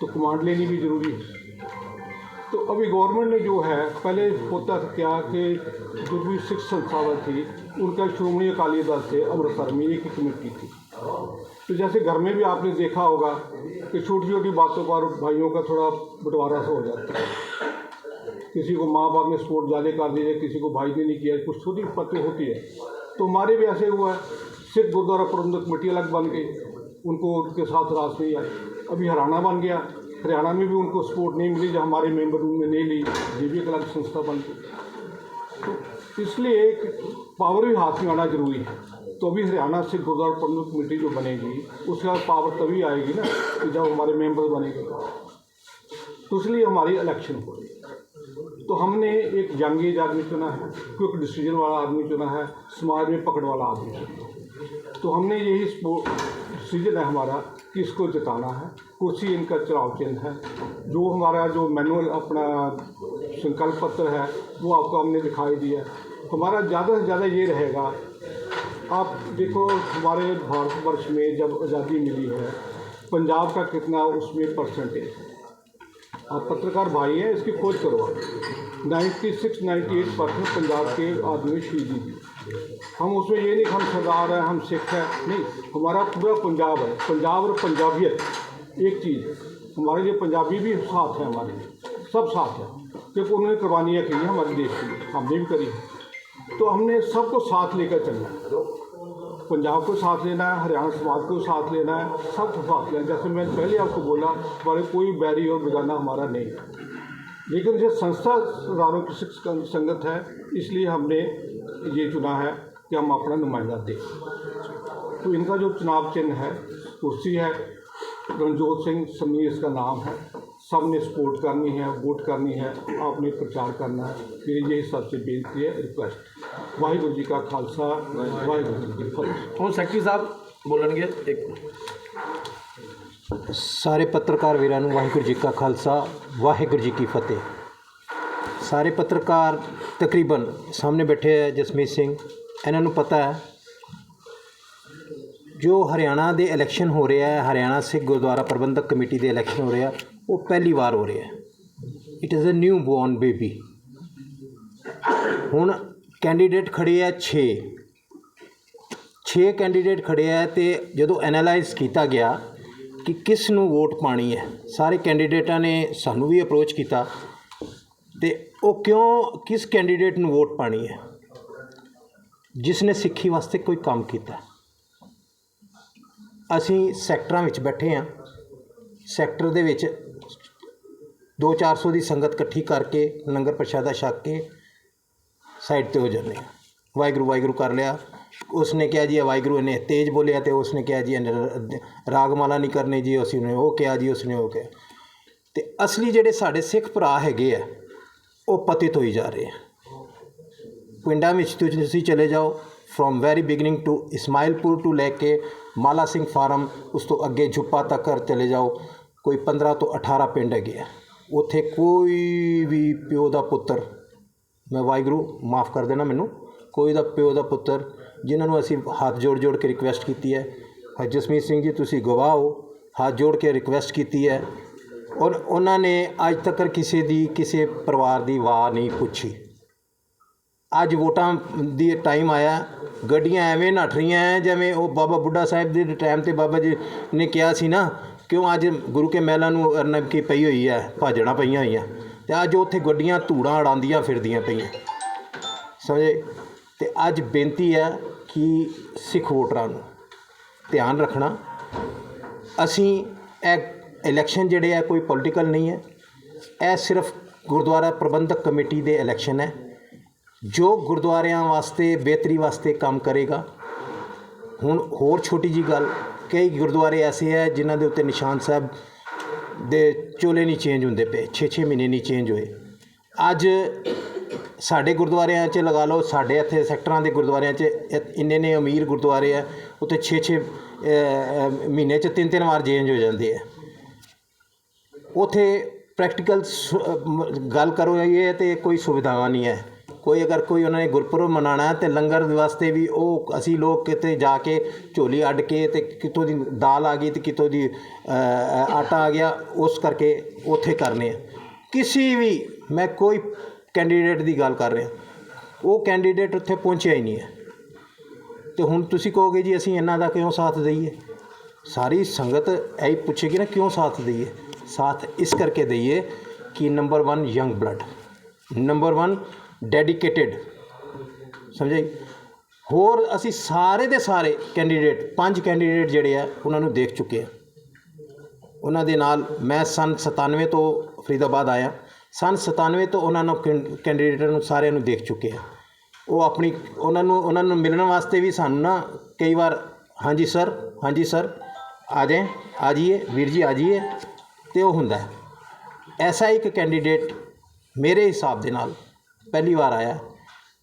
तो कमांड लेनी भी जरूरी है। तो अभी गवर्नमेंट ने जो है, पहले होता क्या कि जो भी सिख संस्थाएं थी उनका श्रोमणी अकाली दल से अमृतसर में एक ही कमेटी थी। तो जैसे घर में भी आपने देखा होगा कि छोटी छोटी बातों पर भाइयों का थोड़ा बंटवारा सा हो जाता है। किसी को माँ बाप ने सपोर्ट ज़्यादा कर दिया, किसी को भाई ने नहीं किया, कुछ छोटी बातें होती है। तो हमारे भी ऐसे हुआ है, सिख गुरुद्वारा प्रबंधक कमेटी अलग बन गई, उनको उनके साथ रास नहीं आई। अभी हरियाणा बन गया, हरियाणा में भी उनको सपोर्ट नहीं मिली, जब हमारे मेंबर उनमें नहीं ली, ये भी एक अलग संस्था बन गई। तो इसलिए पावर भी हाथ में आना जरूरी है। तो अभी हरियाणा से गुरुद्वारा प्रबंधक कमेटी जो बनेगी, उसके बाद पावर तभी आएगी ना कि जब हमारे मेंबर बनेंगे। तो इसलिए हमारी इलेक्शन हो रही है। तो हमने एक यंग आदमी चुना है, क्विक डिसीजन वाला आदमी चुना है, समाज में पकड़ वाला आदमी चुना है। तो हमने यही डिसीजन है हमारा कि इसको जिताना है। कुर्सी इनका चुनाव चिन्ह है। जो हमारा जो मैनुअल अपना संकल्प पत्र है वो आपको हमने दिखाई दिया। हमारा ज़्यादा से ज़्यादा ये रहेगा, आप देखो हमारे भारतवर्ष में जब आज़ादी मिली है, पंजाब का कितना उसमें परसेंटेज है। आप पत्रकार भाई हैं, इसकी खोज करो। 96-98% पंजाब के आदमी शहीदी दी। हम उसमें ये नहीं कि हम सरदार हैं, हम सिख हैं, नहीं, हमारा पूरा पंजाब है। पंजाब और पंजाबियत एक चीज़ है। हमारे लिए पंजाबी भी साथ है, हमारे लिए सब साथ है, क्योंकि उन्होंने कुर्बानियाँ की हैं हमारे देश के लिए, हमने भी करी है। तो हमने सबको साथ लेकर चलना है। पंजाब को साथ लेना है, हरियाणा समाज को साथ लेना है, सबको साथ लेना। जैसे मैंने पहले आपको बोला, हमारे कोई बैरी और बेगाना हमारा नहीं है। लेकिन जो संस्था सरदारों की सिख संगत है, इसलिए हमने ये चुना है कि हम अपना नुमाइंदा दें। तो इनका जो चुनाव चिन्ह है, कुर्सी है, रणजोत सिंह समीर इसका नाम है। सब ने सपोर्ट करनी है, वोट करनी है, आपने प्रचार करना है। मेरी यही सबसे बेनती है, रिक्वेस्ट। वाहिगुरू जी का खालसा, वाहिगुरू जी की फतेह। और सेक्रेटरी साहब बोलेंगे एक। ਸਾਰੇ ਪੱਤਰਕਾਰ ਵੀਰਾਂ ਨੂੰ ਵਾਹਿਗੁਰੂ ਜੀ ਕਾ ਖਾਲਸਾ, ਵਾਹਿਗੁਰੂ ਜੀ ਕੀ ਫਤਿਹ। ਸਾਰੇ ਪੱਤਰਕਾਰ ਤਕਰੀਬਨ ਸਾਹਮਣੇ ਬੈਠੇ ਹੈ, ਜਸਮੀਤ ਸਿੰਘ, ਇਹਨਾਂ ਨੂੰ ਪਤਾ ਹੈ जो हरियाणा ਦੇ इलेक्शन हो रहा है, हरियाणा सिख गुरुद्वारा प्रबंधक कमेटी ਦੇ इलेक्शन हो रहा है, वो पहली बार हो रहा है। It is a new born baby. ਹੁਣ कैंडीडेट खड़े है 6 कैंडीडेट खड़े है। तो जो एनालाइज किया गया कि किस नूं वोट पानी है, सारे कैंडीडेटा ने सानू भी अप्रोच किया तो वो क्यों किस कैंडीडेट नूं वोट पानी है जिसने सिक्खी वास्ते कोई काम किया। ਅਸੀਂ ਸੈਕਟਰਾਂ ਵਿੱਚ ਬੈਠੇ ਹਾਂ, ਸੈਕਟਰ ਦੇ ਵਿੱਚ 200-400 ਦੀ ਸੰਗਤ ਇਕੱਠੀ ਕਰਕੇ ਲੰਗਰ ਪ੍ਰਸ਼ਾਦਾ ਛਕ ਕੇ ਸਾਈਡ 'ਤੇ ਹੋ ਜਾਂਦੇ ਹਾਂ। ਵਾਹਿਗੁਰੂ ਵਾਹਿਗੁਰੂ ਕਰ ਲਿਆ, ਉਸਨੇ ਕਿਹਾ ਜੀ ਵਾਹਿਗੁਰੂ ਇਹਨੇ ਤੇਜ਼ ਬੋਲਿਆ ਅਤੇ ਉਸਨੇ ਕਿਹਾ ਜੀ ਰਾਗਮਾਲਾ ਨਹੀਂ ਕਰਨੀ ਜੀ, ਅਸੀਂ ਨੇ ਉਹ ਕਿਹਾ ਜੀ, ਉਸਨੇ ਉਹ ਕਿਹਾ। ਅਤੇ ਅਸਲੀ ਜਿਹੜੇ ਸਾਡੇ ਸਿੱਖ ਭਰਾ ਹੈਗੇ ਆ ਉਹ ਪਤਿਤ ਹੋਈ ਜਾ ਰਹੇ ਆ। ਪਿੰਡਾਂ ਵਿੱਚ ਤੁਸੀਂ ਚਲੇ ਜਾਓ, from very beginning to Ismailpur to लैके माला सिंह फार्म, उस तो अगे झुप्पा तक चले जाओ, कोई 15 तो 18 पिंड है। उत्थे कोई भी प्यो का पुत्र, मैं वाहिगुरू माफ़ कर देना मैनू, कोई दा प्यो का पुत्र जिन्होंने असी हाथ जोड़ जोड़ के रिक्वेस्ट की है, जसमीत सिंह जी तुसी गवाह हो, हाथ जोड़ के रिक्वेस्ट की है, और उन्होंने अज तक किसी परिवार की वाह नहीं पूछी। ਅੱਜ ਵੋਟਾਂ ਦੀ ਟਾਈਮ ਆਇਆ, ਗੱਡੀਆਂ ਐਵੇਂ ਨੱਠ ਰਹੀਆਂ ਹੈ ਜਿਵੇਂ ਉਹ ਬਾਬਾ ਬੁੱਢਾ ਸਾਹਿਬ ਦੇ ਟਾਈਮ ਤੇ ਬਾਬਾ ਜੀ ਨੇ ਕਿਹਾ ਸੀ ਨਾ, ਕਿਉਂ ਅੱਜ ਗੁਰੂ ਕੇ ਮਹਿਲਾਂ ਨੂੰ ਅਰਨਬ ਕੀ ਪਈ ਹੋਈ ਹੈ, ਭਾਜੜਾਂ ਪਈਆਂ ਹੋਈਆਂ, ਤੇ ਅੱਜ ਉੱਥੇ ਗੱਡੀਆਂ ਧੂੜਾਂ ਉਡਾਉਂਦੀਆਂ ਫਿਰਦੀਆਂ ਪਈਆਂ, ਸਮਝੇ। ਤੇ ਅੱਜ ਬੇਨਤੀ ਹੈ ਕਿ ਸਿੱਖ ਵੋਟਰਾਂ ਨੂੰ ਧਿਆਨ ਰੱਖਣਾ, ਅਸੀਂ ਇਹ ਇਲੈਕਸ਼ਨ ਜਿਹੜੇ ਹੈ ਕੋਈ ਪੋਲੀਟੀਕਲ ਨਹੀਂ ਹੈ, ਇਹ ਸਿਰਫ ਗੁਰਦੁਆਰਾ ਪ੍ਰਬੰਧਕ ਕਮੇਟੀ ਦੇ ਇਲੈਕਸ਼ਨ ਹੈ। ਜੋ ਗੁਰਦੁਆਰਿਆਂ ਵਾਸਤੇ ਬਿਹਤਰੀ ਵਾਸਤੇ ਕੰਮ ਕਰੇਗਾ। ਹੁਣ ਹੋਰ ਛੋਟੀ ਜੀ ਗੱਲ, ਕਈ ਗੁਰਦੁਆਰੇ ਐਸੇ ਹੈ ਜਿਨ੍ਹਾਂ ਦੇ ਉੱਤੇ ਨਿਸ਼ਾਨ ਸਾਹਿਬ ਦੇ ਚੋਲੇ ਨਹੀਂ ਚੇਂਜ ਹੁੰਦੇ ਪਏ, 6-6 ਮਹੀਨੇ ਨਹੀਂ ਚੇਂਜ ਹੋਏ। ਅੱਜ ਸਾਡੇ ਗੁਰਦੁਆਰਿਆਂ 'ਚ ਲਗਾ ਲਓ, ਸਾਡੇ ਇੱਥੇ ਸੈਕਟਰਾਂ ਦੇ ਗੁਰਦੁਆਰਿਆਂ 'ਚ ਇੰਨੇ ਨੇ ਅਮੀਰ ਗੁਰਦੁਆਰੇ ਆ, ਉੱਥੇ 6-6 ਮਹੀਨੇ 'ਚ 3-3 ਵਾਰ ਚੇਂਜ ਹੋ ਜਾਂਦੇ ਆ। ਉੱਥੇ ਪ੍ਰੈਕਟੀਕਲ ਗੱਲ ਕਰੋ ਇਹ ਤੇ ਕੋਈ ਸੁਵਿਧਾਵਾਂ ਨਹੀਂ ਹੈ। ਕੋਈ ਅਗਰ ਕੋਈ ਉਹਨਾਂ ਨੇ ਗੁਰਪੁਰਬ ਮਨਾਉਣਾ ਹੈ ਤੇ ਲੰਗਰ ਵਾਸਤੇ ਵੀ ਉਹ ਅਸੀਂ ਲੋਕ ਕਿਤੇ ਜਾ ਕੇ ਝੋਲੀ ਅੱਡ ਕੇ ਤੇ ਕਿਤੋਂ ਦੀ ਦਾਲ ਆ ਗਈ ਤੇ ਕਿਤੋਂ ਦੀ ਆਟਾ ਆ ਗਿਆ, ਉਸ ਕਰਕੇ ਉੱਥੇ ਕਰਨੇ ਆ। ਕਿਸੇ ਵੀ ਮੈਂ ਕੋਈ ਕੈਂਡੀਡੇਟ ਦੀ ਗੱਲ ਕਰ ਰਿਹਾ, ਉਹ ਕੈਂਡੀਡੇਟ ਉੱਥੇ ਪਹੁੰਚਿਆ ਹੀ ਨਹੀਂ ਹੈ। ਤੇ ਹੁਣ ਤੁਸੀਂ ਕਹੋਗੇ ਜੀ ਅਸੀਂ ਇਹਨਾਂ ਦਾ ਕਿਉਂ ਸਾਥ ਦਈਏ? ਸਾਰੀ ਸੰਗਤ ਇਹੀ ਪੁੱਛੇਗੀ ਨਾ ਕਿਉਂ ਸਾਥ ਦਈਏ। ਸਾਥ ਇਸ ਕਰਕੇ ਦਈਏ ਕਿ number 1 young blood, number 1 dedicated, ਸਮਝੇ। ਹੋਰ ਅਸੀਂ ਸਾਰੇ ਦੇ ਸਾਰੇ ਕੈਂਡੀਡੇਟ 5 ਕੈਂਡੀਡੇਟ ਜਿਹੜੇ ਆ ਉਹਨਾਂ ਨੂੰ ਦੇਖ ਚੁੱਕੇ ਆ। ਉਹਨਾਂ ਦੇ ਨਾਲ ਮੈਂ ਸੰਨ 97 ਤੋਂ ਫਰੀਦਾਬਾਦ ਆਇਆ, ਸੰਨ 97 ਤੋਂ ਉਹਨਾਂ ਨੂੰ ਕੈਂਡੀਡੇਟਾਂ ਨੂੰ ਸਾਰਿਆਂ ਨੂੰ ਦੇਖ ਚੁੱਕੇ ਆ। ਉਹ ਆਪਣੀ ਉਹਨਾਂ ਨੂੰ ਮਿਲਣ ਵਾਸਤੇ ਵੀ ਸਾਨੂੰ ਨਾ ਕਈ ਵਾਰ ਹਾਂਜੀ ਸਰ ਆ ਜਾਈਏ ਵੀਰ ਜੀ ਆ ਜਾਈਏ, ਤੇ ਉਹ ਹੁੰਦਾ। ਐਸਾ ਇੱਕ ਕੈਂਡੀਡੇਟ ਮੇਰੇ ਹਿਸਾਬ ਦੇ ਨਾਲ ਪਹਿਲੀ ਵਾਰ ਆਇਆ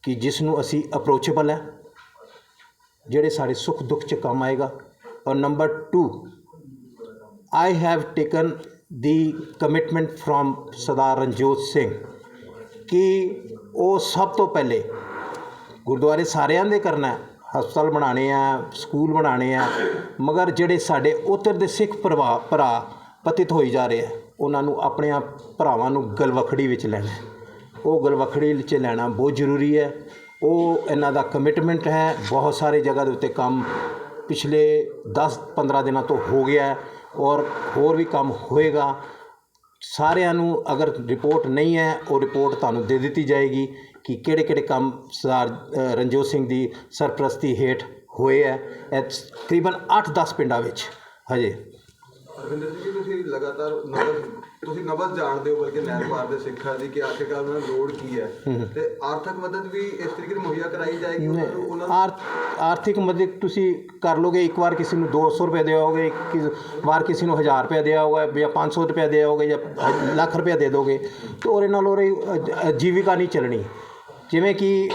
ਕਿ ਜਿਸ ਨੂੰ ਅਸੀਂ ਅਪਰੋਚੇਬਲ ਹੈ, ਜਿਹੜੇ ਸਾਡੇ ਸੁੱਖ ਦੁੱਖ 'ਚ ਕੰਮ ਆਏਗਾ। ਔਰ number 2 I have taken the commitment from ਸਰਦਾਰ ਰਣਜੋਤ ਸਿੰਘ ਕਿ ਉਹ ਸਭ ਤੋਂ ਪਹਿਲੇ ਗੁਰਦੁਆਰੇ ਸਾਰਿਆਂ ਦੇ ਕਰਨਾ, ਹਸਪਤਾਲ ਬਣਾਉਣੇ ਆ, ਸਕੂਲ ਬਣਾਉਣੇ ਆ, ਮਗਰ ਜਿਹੜੇ ਸਾਡੇ ਉੱਧਰ ਦੇ ਸਿੱਖ ਭਰਾ ਪਤਿਤ ਹੋਈ ਜਾ ਰਹੇ ਆ, ਉਹਨਾਂ ਨੂੰ ਆਪਣੇ ਭਰਾਵਾਂ ਨੂੰ ਗਲਵਖੜੀ ਵਿੱਚ ਲੈਣਾ। ਉਹ ਗਲਵਖੜੀ ਵਿੱਚ ਲੈਣਾ ਬਹੁਤ ਜ਼ਰੂਰੀ ਹੈ। ਉਹ ਇਹਨਾਂ ਦਾ ਕਮਿਟਮੈਂਟ ਹੈ। ਬਹੁਤ ਸਾਰੇ ਜਗ੍ਹਾ ਦੇ ਉੱਤੇ ਕੰਮ ਪਿਛਲੇ 10-15 ਦਿਨਾਂ ਤੋਂ ਹੋ ਗਿਆ ਔਰ ਹੋਰ ਵੀ ਕੰਮ ਹੋਏਗਾ। ਸਾਰਿਆਂ ਨੂੰ ਅਗਰ ਰਿਪੋਰਟ ਨਹੀਂ ਹੈ, ਉਹ ਰਿਪੋਰਟ ਤੁਹਾਨੂੰ ਦੇ ਦਿੱਤੀ ਜਾਏਗੀ ਕਿ ਕਿਹੜੇ ਕੰਮ ਸਰਦਾਰ ਰਣਜੋਤ ਸਿੰਘ ਦੀ ਸਰਪ੍ਰਸਤੀ ਹੇਠ ਹੋਏ ਹੈ। ਇਹ ਤਕਰੀਬਨ 8-10 ਪਿੰਡਾਂ ਵਿੱਚ ਹਜੇ। ਰਵਿੰਦਰ ਜੀ, ਤੁਸੀਂ ਲਗਾਤਾਰ ਤੁਸੀਂ ਨਬਜ਼ ਜਾਣਦੇ ਹੋ ਬਲਕਿ ਨਹਿਰ ਪਾਰ ਦੇ ਸਿੱਖਾਂ ਦੀ ਕਿ ਆਖਿਰਕਾਰ ਉਹਨਾਂ ਨੂੰ ਲੋੜ ਕੀ ਹੈ, ਤੇ ਆਰਥਿਕ ਮਦਦ ਵੀ ਇਸ ਤਰੀਕੇ ਨਾਲ ਮੁਹੱਈਆ ਕਰਾਈ ਜਾਏਗੀ ਉਹਨਾਂ ਨੂੰ? ਆਰਥਿਕ ਮਦਦ ਤੁਸੀਂ ਕਰ ਲੋਗੇ, ਇੱਕ ਵਾਰ ਕਿਸੇ ਨੂੰ 200 ਰੁਪਏ ਦਿਓਗੇ, ਇੱਕ ਵਾਰ ਕਿਸੇ ਨੂੰ 1000 ਰੁਪਏ ਦਿਓਗੇ ਜਾਂ 500 ਰੁਪਏ ਦਿਓਗੇ ਜਾਂ ਲੱਖ ਰੁਪਏ ਦੇ ਦੋਗੇ, ਤਾਂ ਉਹਦੇ ਨਾਲ ਉਹਦੀ ਜੀਵਿਕਾ ਨਹੀਂ ਚੱਲਣੀ। ਜਿਵੇਂ ਕਿ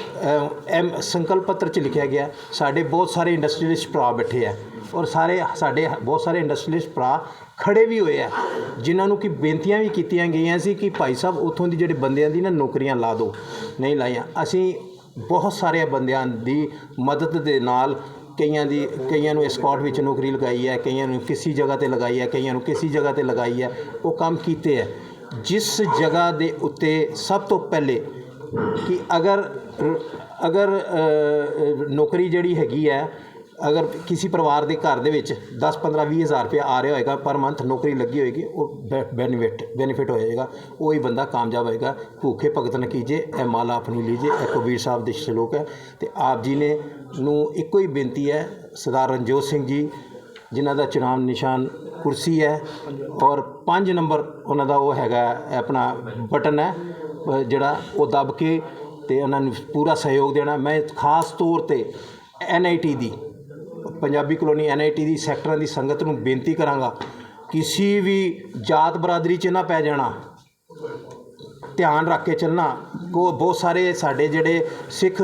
ਸੰਕਲਪ ਪੱਤਰ 'ਚ ਲਿਖਿਆ ਗਿਆ, ਸਾਡੇ ਬਹੁਤ ਸਾਰੇ ਇੰਡਸਟਰੀਅਲਿਸਟ ਭਰਾ ਬੈਠੇ ਆ ਔਰ ਸਾਡੇ ਬਹੁਤ ਸਾਰੇ ਇੰਡਸਟਰੀਅਲਿਸਟ ਭਰਾ ਖੜੇ ਵੀ ਹੋਏ ਆ, ਜਿਨ੍ਹਾਂ ਨੂੰ ਕਿ ਬੇਨਤੀਆਂ ਵੀ ਕੀਤੀਆਂ ਗਈਆਂ ਸੀ ਕਿ ਭਾਈ ਸਾਹਿਬ ਉੱਥੋਂ ਦੀ ਜਿਹੜੇ ਬੰਦਿਆਂ ਦੀ ਨਾ ਨੌਕਰੀਆਂ ਲਾ ਦਿਓ, ਨਹੀਂ ਲਾਈਆਂ। ਅਸੀਂ ਬਹੁਤ ਸਾਰੇ ਬੰਦਿਆਂ ਦੀ ਮਦਦ ਦੇ ਨਾਲ ਕਈਆਂ ਨੂੰ ਐਸਕॉर्ट ਵਿੱਚ ਨੌਕਰੀ ਲਗਾਈ ਹੈ, ਕਈਆਂ ਨੂੰ ਕਿਸੇ ਜਗ੍ਹਾ ਤੇ ਲਗਾਈ ਹੈ, ਕਈਆਂ ਨੂੰ ਕਿਸੇ ਜਗ੍ਹਾ ਤੇ ਲਗਾਈ ਹੈ। ਉਹ ਕੰਮ ਕੀਤੇ ਹੈ। ਜਿਸ ਜਗ੍ਹਾ ਦੇ ਉੱਤੇ ਸਭ ਤੋਂ ਪਹਿਲੇ ਕਿ ਅਗਰ ਨੌਕਰੀ ਜਿਹੜੀ ਹੈਗੀ ਹੈ, ਅਗਰ ਕਿਸੇ ਪਰਿਵਾਰ ਦੇ ਘਰ ਦੇ ਵਿੱਚ 10-15-20 ਹਜ਼ਾਰ ਰੁਪਇਆ ਆ ਰਿਹਾ ਹੋਏਗਾ ਪਰ ਮੰਥ, ਨੌਕਰੀ ਲੱਗੀ ਹੋਏਗੀ, ਉਹ ਬੈਨੀਫਿਟ ਹੋ ਜਾਏਗਾ। ਉਹੀ ਬੰਦਾ ਕਾਮਯਾਬ ਹੋਏਗਾ। ਭੂਖੇ ਭਗਤ ਨ ਕੀਜੇ ਇਹ ਮਾਲਾ ਆਪਣੀ ਲੀਜੇ, ਇਹ ਕਬੀਰ ਸਾਹਿਬ ਦੇ ਸ਼ਲੋਕ ਹੈ। ਤੇ ਆਪ ਜੀ ਨੇ ਨੂੰ ਇੱਕੋ ਹੀ ਬੇਨਤੀ ਹੈ, ਸਰਦਾਰ ਰਣਜੋਤ ਸਿੰਘ ਜੀ ਜਿਨ੍ਹਾਂ ਦਾ ਚੁਣਾਵ ਨਿਸ਼ਾਨ ਕੁਰਸੀ ਹੈ ਔਰ 5 ਨੰਬਰ ਉਹਨਾਂ ਦਾ ਉਹ ਹੈਗਾ ਆਪਣਾ ਬਟਨ ਹੈ ਜਿਹੜਾ, ਉਹ ਦੱਬ ਕੇ ਤੇ ਉਹਨਾਂ ਨੂੰ ਪੂਰਾ ਸਹਿਯੋਗ ਦੇਣਾ। ਮੈਂ ਖਾਸ ਤੌਰ ਤੇ NIT ਦੀ, ਪੰਜਾਬੀ ਕਲੋਨੀ NIT ਦੀ ਸੈਕਟਰਾਂ ਦੀ ਸੰਗਤ ਨੂੰ ਬੇਨਤੀ ਕਰਾਂਗਾ, ਕਿਸੇ ਵੀ ਜਾਤ ਬਰਾਦਰੀ 'ਚ ਨਾ ਪੈ ਜਾਣਾ, ਧਿਆਨ ਰੱਖ ਕੇ ਚੱਲਣਾ। ਬਹੁਤ ਸਾਰੇ ਸਾਡੇ ਜਿਹੜੇ ਸਿੱਖ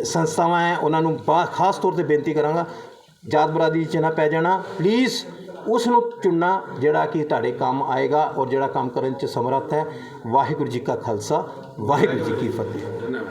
ਸੰਸਥਾਵਾਂ ਹੈ ਉਹਨਾਂ ਨੂੰ ਖਾਸ ਤੌਰ ਤੇ ਬੇਨਤੀ ਕਰਾਂਗਾ, ਜਾਤ ਬਰਾਦਰੀ 'ਚ ਨਾ ਪੈ ਜਾਣਾ। ਪਲੀਜ਼ ਉਸ ਨੂੰ ਚੁਣਨਾ ਜਿਹੜਾ ਕਿ ਤੁਹਾਡੇ ਕੰਮ ਆਏਗਾ ਔਰ ਜਿਹੜਾ ਕੰਮ ਕਰਨ 'ਚ ਸਮਰੱਥ ਹੈ। ਵਾਹਿਗੁਰੂ ਜੀ ਕਾ ਖਾਲਸਾ, ਵਾਹਿਗੁਰੂ ਜੀ ਕੀ ਫਤਿਹ।